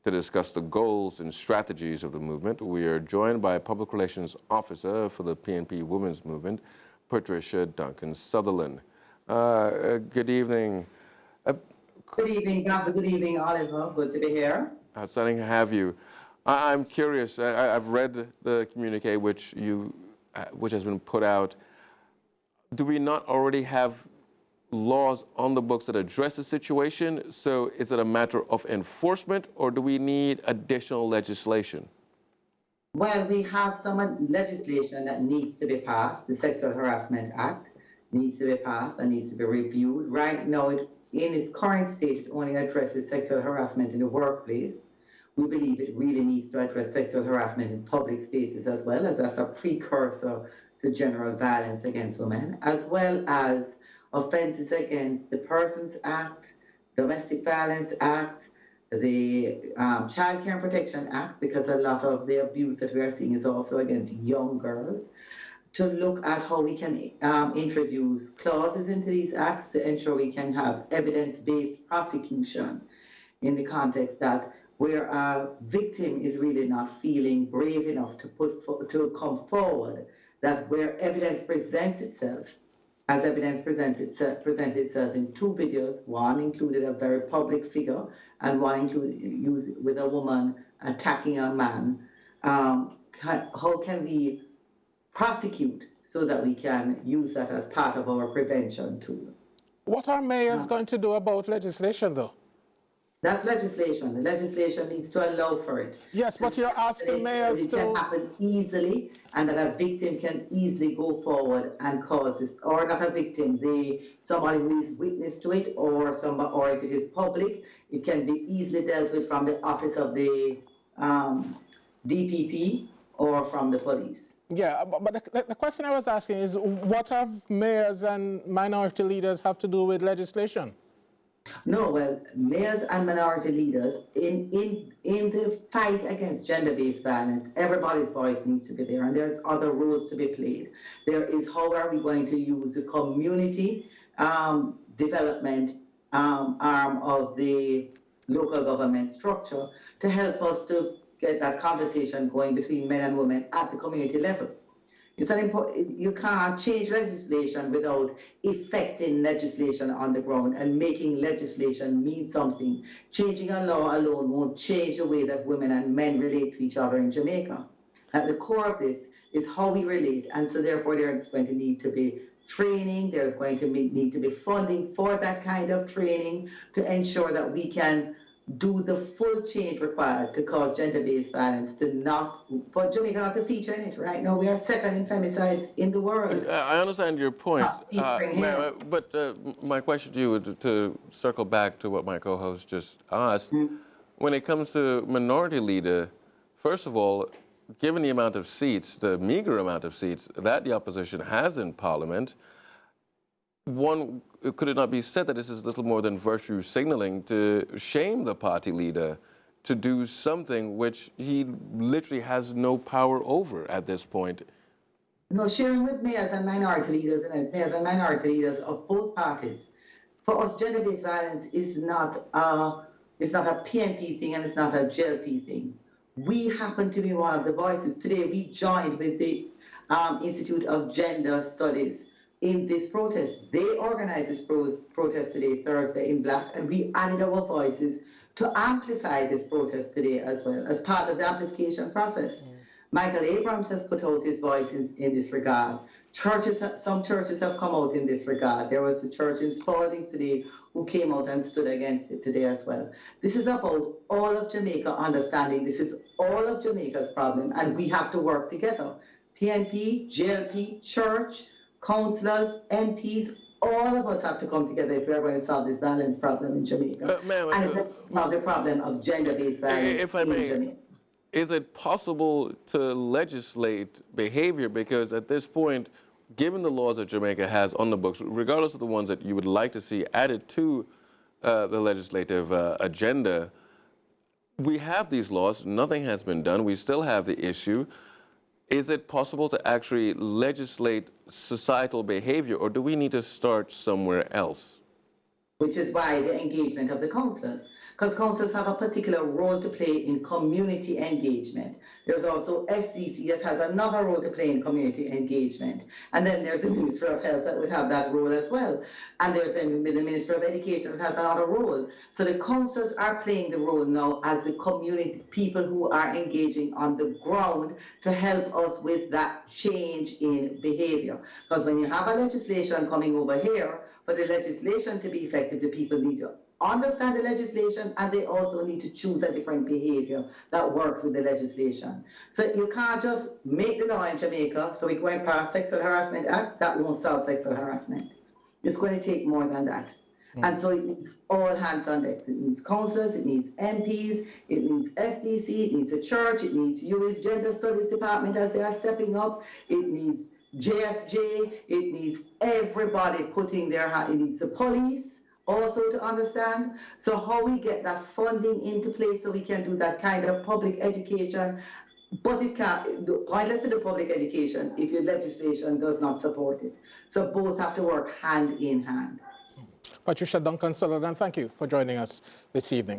to discuss the goals and strategies of the movement. We are joined by Public Relations Officer for the PNP Women's Movement, Patricia Duncan-Sutherland. Good evening. Good evening, Council. Good evening, Oliver. Good to be here. Outstanding to have you. I'm curious. I've read the communique which has been put out. Do we not already have laws on the books that address the situation? So is it a matter of enforcement, or do we need additional legislation? Well, we have some legislation that needs to be passed. The Sexual Harassment Act needs to be passed and needs to be reviewed. Right now, in its current state, it only addresses sexual harassment in the workplace. We believe it really needs to address sexual harassment in public spaces as well, as that's a precursor to general violence against women, as well as offenses against the Persons Act, Domestic Violence Act, the Child Care and Protection Act, because a lot of the abuse that we are seeing is also against young girls, to look at how we can introduce clauses into these acts to ensure we can have evidence-based prosecution in the context that where a victim is really not feeling brave enough to come forward, that where evidence presents itself, as evidence presented itself in two videos, one included a very public figure and one used with a woman attacking a man, how can we prosecute so that we can use that as part of our prevention tool? What are mayors going to do about legislation, though? That's legislation. The legislation needs to allow for it. Yes, but you're asking mayors it can happen easily, and that a victim can easily go forward and cause this, or not a victim, somebody who is witness to it, or if it is public, it can be easily dealt with from the office of the DPP or from the police. Yeah, but the question I was asking is, what have mayors and minority leaders have to do with legislation? No, well, mayors and minority leaders, in the fight against gender-based violence, everybody's voice needs to be there, and there's other roles to be played. There is how are we going to use the community development arm of the local government structure to help us to get that conversation going between men and women at the community level. It's an important, you can't change legislation without effecting legislation on the ground and making legislation mean something. Changing a law alone won't change the way that women and men relate to each other in Jamaica. At the core of this is how we relate, and so therefore there's going to need to be training, there's going to need to be funding for that kind of training to ensure that we can do the full change required to cause gender-based violence for Jamaica not to feature in it. Right now, we are second in femicides in the world. I understand your point, but my question to you, to circle back to what my co-host just asked, when it comes to minority leader, first of all, given the amount of seats, the meager amount of seats that the opposition has in Parliament, could it not be said that this is little more than virtue signaling to shame the party leader to do something which he literally has no power over at this point? No, sharing with mayors and minority leaders, of both parties. For us, gender-based violence is not a PNP thing and it's not a JLP thing. We happen to be one of the voices. Today, we joined with the Institute of Gender Studies in this protest. They organized this protest today, Thursday, in black, and we added our voices to amplify this protest today as well, as part of the amplification process. Michael Abrams has put out his voice in this regard. Some churches have come out in this regard. There was a church in Spalding today who came out and stood against it today as well. This is about all of Jamaica understanding this is all of Jamaica's problem, and we have to work together. PNP, JLP, church, councillors, MPs, all of us have to come together if we are going to solve this violence problem in Jamaica. And it's not the problem of gender-based violence if I may, Jamaica. Is it possible to legislate behavior? Because at this point, given the laws that Jamaica has on the books, regardless of the ones that you would like to see added to the legislative agenda, we have these laws, nothing has been done, we still have the issue. Is it possible to actually legislate societal behavior, or do we need to start somewhere else? which is why the engagement of the councillors. Because councillors have a particular role to play in community engagement. There's also SDC that has another role to play in community engagement. And then there's the Minister of Health that would have that role as well. And there's the Minister of Education that has another role. So the councillors are playing the role now as the community people who are engaging on the ground to help us with that change in behavior. Because when you have a legislation coming over here, for the legislation to be effective, the people need to understand the legislation, and they also need to choose a different behavior that works with the legislation. So you can't just make the law in Jamaica, so we're going past Sexual Harassment Act, that won't solve sexual harassment. It's going to take more than that. And so it needs all hands on deck. It needs councillors, it needs MPs, it needs SDC, it needs a church, it needs US Gender Studies Department as they are stepping up, it needs JFJ, it needs everybody putting their hand, it needs the police also to understand. So how we get that funding into place so we can do that kind of public education, but it can't, pointless to the public education if your legislation does not support it. So both have to work hand in hand. Patricia, Duncan-Sutherland, thank you for joining us this evening.